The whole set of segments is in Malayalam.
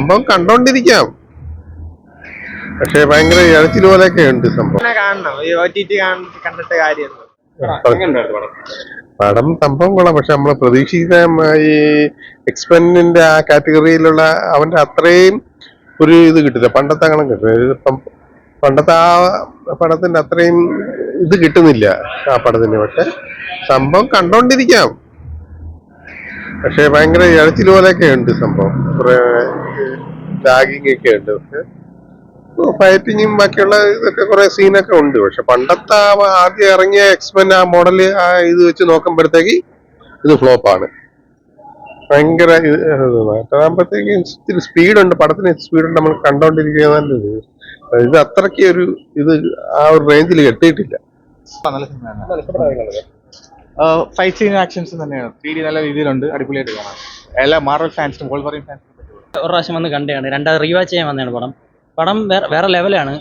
സംഭവം കണ്ടോണ്ടിരിക്കാം, പക്ഷെ ഭയങ്കര ഇഴച്ചിൽ പോലെയൊക്കെ ഉണ്ട് സംഭവം. കണ്ടിട്ട് കാര്യം പടം സംഭവം കൊള്ളാം, പക്ഷെ നമ്മള് പ്രതീക്ഷിക്കുന്ന ഈ എക്സ്പെൻഡിന്റെ ആ കാറ്റഗറിയിലുള്ള അവന്റെ അത്രയും ഒരു ഇത് കിട്ടില്ല. പണ്ടത്തെ കണം കിട്ടില്ല. ഇതിപ്പം പണ്ടത്തെ ആ പടത്തിന്റെ അത്രയും ഇത് കിട്ടുന്നില്ല ആ പടത്തിന്. പക്ഷെ സംഭവം കണ്ടോണ്ടിരിക്കാം, പക്ഷെ ഭയങ്കര ഇഴച്ചിൽ പോലെയൊക്കെ ഉണ്ട് സംഭവം. കുറെ ലാഗിങ് ഒക്കെ ഉണ്ട്. പക്ഷെ ഫൈറ്റിങ്ങും ബാക്കിയുള്ള ഇതൊക്കെ കുറെ സീനൊക്കെ ഉണ്ട്. പക്ഷെ പണ്ടത്തെ ആദ്യം ഇറങ്ങിയ എക്സ്മെൻ ആ മോഡല് ആ ഇത് വെച്ച് നോക്കുമ്പോഴത്തേക്ക് ഇത് ഫ്ലോപ്പാണ്. ഭയങ്കര മറ്റാകുമ്പോഴത്തേക്കും ഇത്തിരി സ്പീഡുണ്ട്, പടത്തിന് സ്പീഡുണ്ട്, നമ്മൾ കണ്ടോണ്ടിരിക്കുക നല്ലത്. ഇത് അത്രയ്ക്ക് ഒരു ഇത് ആ ഒരു റേഞ്ചിൽ എത്തിയിട്ടില്ല. ഫൈറ്റ് സീൻ ആക്ഷൻസ് തന്നെയാണ്. 3D നല്ല രീതിയിലുണ്ട്, അടിപൊളിയായിട്ട് കാണാം. എല്ലാ മാർവൽ ഫാൻസിനും വോൾവറിൻ ഫാൻസിനും ഒരു പ്രാവശ്യം വന്ന് കണ്ടാണ്, രണ്ടാമത് റീവാച്ച് ചെയ്യാൻ വന്നതാണ്. പടം വേറെ ലെവലാണ്.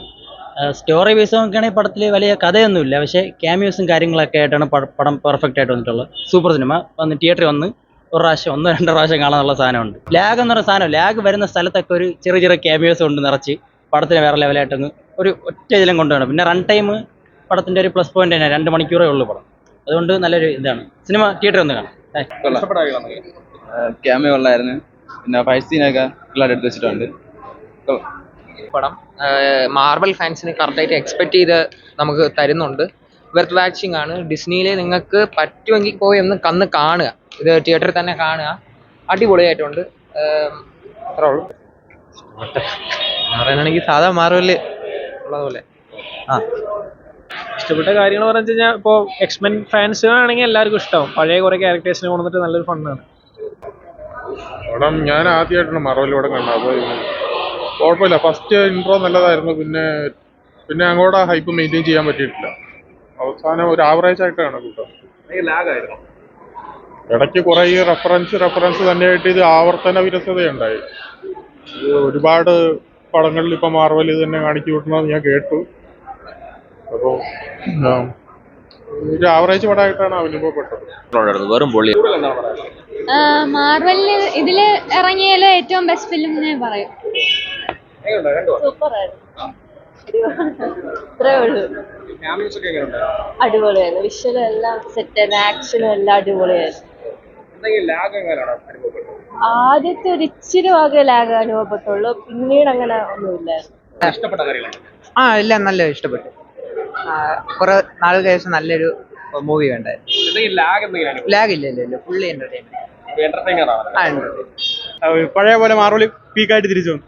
സ്റ്റോറി ബേസ് നോക്കുകയാണെങ്കിൽ പടത്തിൽ വലിയ കഥയൊന്നുമില്ല, പക്ഷേ ക്യാമിയോസും കാര്യങ്ങളൊക്കെ ആയിട്ടാണ് പടം പെർഫെക്റ്റ് ആയിട്ട് വന്നിട്ടുള്ളത്. Super cinema. വന്ന് തിയേറ്ററിൽ വന്ന് ഒരു പ്രാവശ്യം 1-2 പ്രാവശ്യം കാണാനുള്ള സാധനമുണ്ട്. ലാഗ് എന്ന് പറയുന്ന സാധനം, ലാഗ് വരുന്ന സ്ഥലത്തൊക്കെ ഒരു ചെറിയ ക്യാമിയോസ് കൊണ്ട് നിറച്ച് പടത്തിന് വേറെ ലെവലായിട്ടൊന്ന് ഒരു ഒറ്റ ഇതിലും കൊണ്ടുപോകണം. പിന്നെ റൺ ടൈം പടത്തിന്റെ ഒരു പ്ലസ് പോയിന്റ് തന്നെ, 2 മണിക്കൂറേ ഉള്ളൂ പടം. അതുകൊണ്ട് നല്ലൊരു ഇതാണ് സിനിമ. തിയേറ്ററിൽ ഒന്ന് കാണാം. ക്യാമിയോ ഉള്ളായിരുന്നു. പിന്നെ ഫൈറ്റ് സീനൊക്കെ പിള്ളേർ എടുത്ത് വെച്ചിട്ടുണ്ട്. പടം മാർവൽ ഫാൻസിന് കറക്റ്റായിട്ട് എക്സ്പെക്ട് ചെയ്ത് നമുക്ക് തരുന്നുണ്ട്. വെർത്ത് വാച്ചിങ് ആണ്. ഡിസ്നിയിൽ നിങ്ങൾക്ക് പറ്റുമെങ്കിൽ പോയി ഒന്ന് കാണുക. ഇത് തിയേറ്ററിൽ തന്നെ കാണുക. അടിപൊളിയായിട്ടുണ്ട്. അത്രേ ഉള്ളൂ. പറയാനാണെങ്കിൽ സാധാ മാർവല് ഉള്ളതുപോലെ ഇഷ്ടപ്പെട്ട കാര്യങ്ങൾ പറഞ്ഞു കഴിഞ്ഞാൽ ഇപ്പോൾ എക്സ്മെൻ ഫാൻസിനാണെങ്കിൽ എല്ലാവർക്കും ഇഷ്ടമാവും. പഴയ കുറെ ക്യാരക്ടേഴ്സിനെ കൊണ്ടുവന്നിട്ട് നല്ലൊരു ഫണ്ണാണ് പടം. ഞാൻ ആദ്യമായിട്ടാണ് മാർവലിലൂടെ കണ്ടത്. അപ്പോൾ കുഴപ്പമില്ല. ഫസ്റ്റ് ഇൻട്രോ നല്ലതായിരുന്നു. പിന്നെ അങ്ങോട്ട് ഹൈപ്പ് മെയിൻറ്റെയിൻ ചെയ്യാൻ പറ്റിയിട്ടില്ല. അവസാനം ഒരു ആവറേജ് ആയിട്ടാണ് കൂട്ടം. ഇടയ്ക്ക് കുറെ ഈ റെഫറൻസ് തന്നെയായിട്ട് ഇത് ആവർത്തന വിരസതയുണ്ടായി. ഇത് ഒരുപാട് പടങ്ങളിൽ ഇപ്പം മാർവൽ ഇത് തന്നെ കാണിച്ചു വിട്ടണമെന്ന് ഞാൻ കേട്ടു. അപ്പോൾ ഒരു ആവറേജ് പടമായിട്ടാണ് അനുഭവപ്പെട്ടത്. വെറും പൊള്ളി. മാർവലില് ഇതില് ഇറങ്ങിയാലും ഏറ്റവും ബെസ്റ്റ് ഫിലിം എന്ന് പറയും. അടിപൊളിയായിരുന്നു. വിഷ്വലും എല്ലാം സെറ്റായിരുന്നു. ആക്ഷനും എല്ലാം അടിപൊളിയായിരുന്നു. ആദ്യത്തെ ഒരു ഇച്ചിരി ഭാഗം ലാഗ് അനുഭവപ്പെട്ടുള്ളൂ, പിന്നീട് അങ്ങനെ ഒന്നുമില്ലായിരുന്നു. എല്ലാം നല്ല ഇഷ്ടപ്പെട്ടു. കുറെ നാളുകൾക്ക് ശേഷം നല്ലൊരു മൂവി കണ്ടായിരുന്നു. ലാഗ് ഇല്ല, ഫുള്ളി എന്റർടൈൻമെന്റ്. പഴയ പോലെ മാർവൽ പീക്കായിട്ട് തിരിച്ചു വന്നു.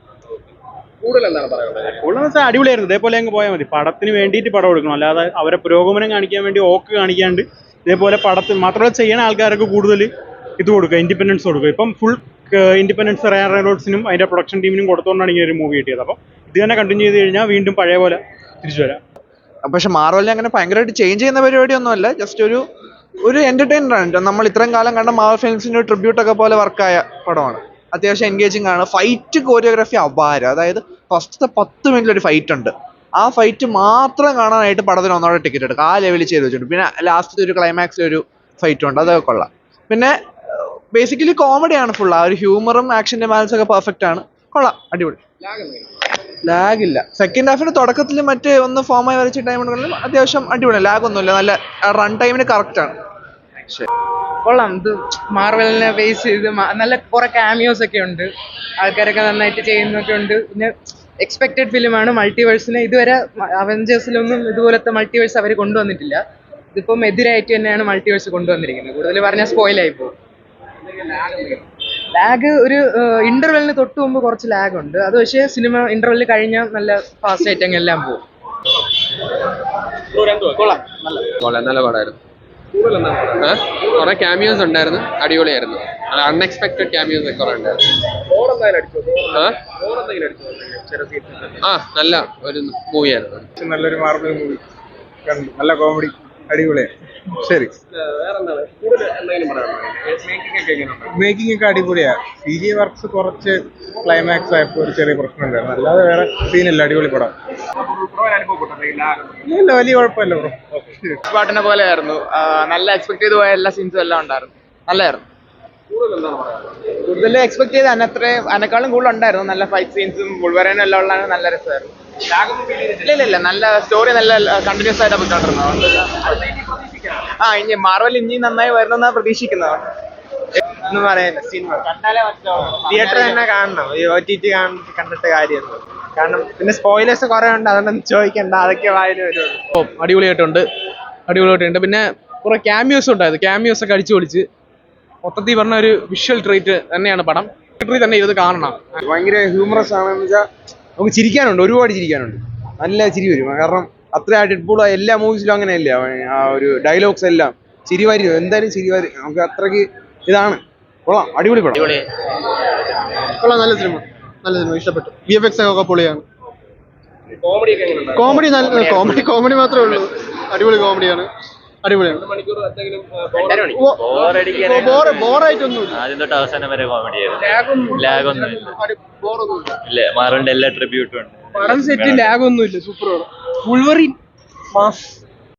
കൂടുതൽ അടിപൊളിയായിരുന്നു. ഇതേപോലെ അങ്ങ് പോയാൽ മതി. പടത്തിന് വേണ്ടിയിട്ട് പടം എടുക്കണം, അല്ലാതെ അവരെ പുരോഗമനം കാണിക്കാൻ വേണ്ടി കാണിക്കാണ്ട് ഇതേപോലെ പടത്തിൽ മാത്രമല്ല ചെയ്യുന്ന ആൾക്കാർക്ക് കൂടുതൽ ഇത് കൊടുക്കുക, ഇൻഡിപെൻഡൻസ് കൊടുക്കുക. ഇപ്പം ഫുൾ ഇൻഡിപെൻഡൻസ് റയൻ റെയ്നോൾഡ്സിനും അതിന്റെ പ്രൊഡക്ഷൻ ടീമിനും കൊടുത്തുകൊണ്ടാണ് ഇങ്ങനെ ഒരു മൂവി കിട്ടിയത്. അപ്പം ഇത് തന്നെ കണ്ടിന്യൂ ചെയ്ത് കഴിഞ്ഞാൽ വീണ്ടും പഴയ പോലെ തിരിച്ചു വരാം. പക്ഷെ മാർവലിനെ അങ്ങനെ ഭയങ്കരമായിട്ട് ചേഞ്ച് ചെയ്യുന്ന പരിപാടിയൊന്നുമല്ല. ജസ്റ്റ് ഒരു എന്റർടൈനർ ആണ്. നമ്മൾ ഇത്രയും കാലം കണ്ട മാർവൽ ഫിലിംസിന്റെ ട്രിബ്യൂട്ടൊക്കെ പോലെ വർക്കായ പടമാണ്. അത്യാവശ്യം എൻഗേജിങ് ആണ്. ഫൈറ്റ് കോറിയോഗ്രാഫി അപാരം. അതായത് ഫസ്റ്റത്തെ 10 മിനിറ്റിൽ ഒരു ഫൈറ്റ് ഉണ്ട്. ആ ഫൈറ്റ് മാത്രം കാണാനായിട്ട് പടത്തിന് ഒന്നോടെ ടിക്കറ്റ് എടുക്കുക. ആ ലെവലിൽ ചെയ്ത് വെച്ചിട്ടുണ്ട്. പിന്നെ ലാസ്റ്റ് ഒരു ക്ലൈമാക്സിൽ ഒരു ഫൈറ്റ് ഉണ്ട്, അതൊക്കെ കൊള്ളാം. പിന്നെ ബേസിക്കലി കോമഡിയാണ് ഫുൾ. ആ ഒരു ഹ്യൂമറും ആക്ഷന്റെ ബാലൻസ് ഒക്കെ പെർഫെക്റ്റ് ആണ്. കൊള്ളാം, അടിപൊളി. ലാഗ് ഇല്ല. സെക്കൻഡ് ഹാഫിന്റെ തുടക്കത്തിൽ ഒന്ന് ഫോമായി വരച്ച ടൈം ഉണ്ടെങ്കിലും അത്യാവശ്യം അടിപൊളി. ലാഗ് ഒന്നുമില്ല. നല്ല റൺ ടൈമിന് കറക്റ്റ് ആണ്. കൊള്ളാം. ഇത് മാർവലിനെ ബേസ് ചെയ്ത് നല്ല കുറെ ക്യാമിയോസ് ഒക്കെ ഉണ്ട്. ആൾക്കാരൊക്കെ നന്നായിട്ട് ചെയ്യുന്നൊക്കെ ഉണ്ട്. പിന്നെ എക്സ്പെക്റ്റഡ് ഫിലിമാണ്. മൾട്ടിവേഴ്സിനെ ഇതുവരെ അവഞ്ചേഴ്സിലൊന്നും ഇതുപോലത്തെ മൾട്ടിവേഴ്സ് അവർ കൊണ്ടുവന്നിട്ടില്ല. ഇതിപ്പം എതിരായിട്ട് തന്നെയാണ് മൾട്ടിവേഴ്സ് കൊണ്ടുവന്നിരിക്കുന്നത്. കൂടുതൽ പറഞ്ഞാൽ സ്പോയിലായി പോകും. ലാഗ് ഒരു ഇന്റർവെല്ലിന് തൊട്ട് മുമ്പ് കുറച്ച് ലാഗ് ഉണ്ട്. അത് പക്ഷേ സിനിമ ഇന്റർവെല്ലിൽ കഴിഞ്ഞാൽ നല്ല ഫാസ്റ്റ് ആയിട്ട് അങ്ങ് എല്ലാം പോകും. നല്ല പടമായിരുന്നു. കുറെ ക്യാമിയോസ് ഉണ്ടായിരുന്നു, അടിപൊളിയായിരുന്നു. അൺഎക്സ്പെക്ടഡ് ക്യാമിയോസ് ഒക്കെ കുറെ ഉണ്ടായിരുന്നു. നല്ല ഒരു മൂവിയായിരുന്നു. നല്ലൊരു മാർവൽ മൂവി കണ്ടു. നല്ല കോമഡി, അടിപൊളിയാണ്. ശരി. മേക്കിംഗ് ഒക്കെ അടിപൊളിയാണ്. CG വർക്ക്സ് കുറച്ച് ക്ലൈമാക്സ് ആയപ്പോൾ ഒരു ചെറിയ പ്രശ്നം ഉണ്ടായിരുന്നു. അല്ലാതെ വേറെ സീനില്ല. അടിപൊളി പടം. ഇല്ല, വലിയ കുഴപ്പമില്ല ബ്രോ. പാട്ടിനെ പോലെ ആയിരുന്നു. നല്ല എക്സ്പെക്ട് ചെയ്ത് പോയ എല്ലാ സീൻസും എല്ലാം ഉണ്ടായിരുന്നു. നല്ലായിരുന്നു. കൂടുതൽ എക്സ്പെക്ട് ചെയ്ത് അതിനേക്കാളും കൂടുതൽ ഉണ്ടായിരുന്നു. നല്ല ഫൈറ്റ് സീൻസും ബുൾവറേനും എല്ലാം ഉള്ള നല്ല രസമായിരുന്നു. ഇല്ല നല്ല സ്റ്റോറി നല്ല കണ്ടിന്യൂസ് ആയിട്ട് പോയിക്കൊണ്ടിരുന്നത്. ഇനി മാർവൽ ഇനി നന്നായി വരുന്ന പ്രതീക്ഷിക്കുന്നത്. ഒന്നും പറയാനില്ല. സിനിമ തിയേറ്റർ തന്നെ കാണണം. ഈ OTT കണ്ടിട്ട് കാര്യമൊന്നും. കാരണം പിന്നെ സ്പോയിലേഴ്സ് കുറെ ഉണ്ട്, അതൊന്നും ചോദിക്കണ്ട, അതൊക്കെ വായിൽ വരുള്ളൂ. അടിപൊളിയായിട്ടുണ്ട്. പിന്നെ കുറെ ക്യാമിയോസ് ഉണ്ടായത്, ക്യാമിയോസ് ഒക്കെ അടിച്ചു പൊളിച്ച് മൊത്തത്തിൽ പറഞ്ഞ ഒരു വിഷ്വൽ ട്രീറ്റ് തന്നെയാണ് പടം. തിയേറ്ററിൽ തന്നെ ഇത് കാണണം. ഭയങ്കര ഹ്യൂമറസ് ആണെന്ന് വെച്ചാൽ നമുക്ക് ചിരിക്കാനുണ്ട്, ഒരുപാട് ചിരിക്കാനുണ്ട്. നല്ല ചിരി വരും. കാരണം അത്ര ഡെഡ്പൂൾ എല്ലാ മൂവീസിലും അങ്ങനെയല്ലേ, ആ ഒരു ഡയലോഗ്സ് എല്ലാം ചിരി വരും. എന്തായാലും ചിരി വരും. നമുക്ക് അത്രയ്ക്ക് ഇതാണ്. കൊള്ളാം, അടിപൊളി പടം. കൊള്ളാം, നല്ല സിനിമ ഇഷ്ടപ്പെട്ടു. VFX ഒക്കെ പൊളിയാണ്. കോമഡി കോമഡി മാത്രമേ ഉള്ളൂ. അടിപൊളി കോമഡിയാണ്, അടിപൊളിയാണ്. ബോറായിട്ടൊന്നുമില്ല. ആദ്യം തൊട്ട് അവസാനം വരെ കോമഡിയായിരുന്നു. ലാഗൊന്നുമില്ല. ഇല്ല, മാർവലിന്റെ എല്ലാ ട്രിബ്യൂട്ടും ഉണ്ട്. പടം സെറ്റ് ലാഗൊന്നുമില്ല. സൂപ്പർ പടം. Wolverine mass.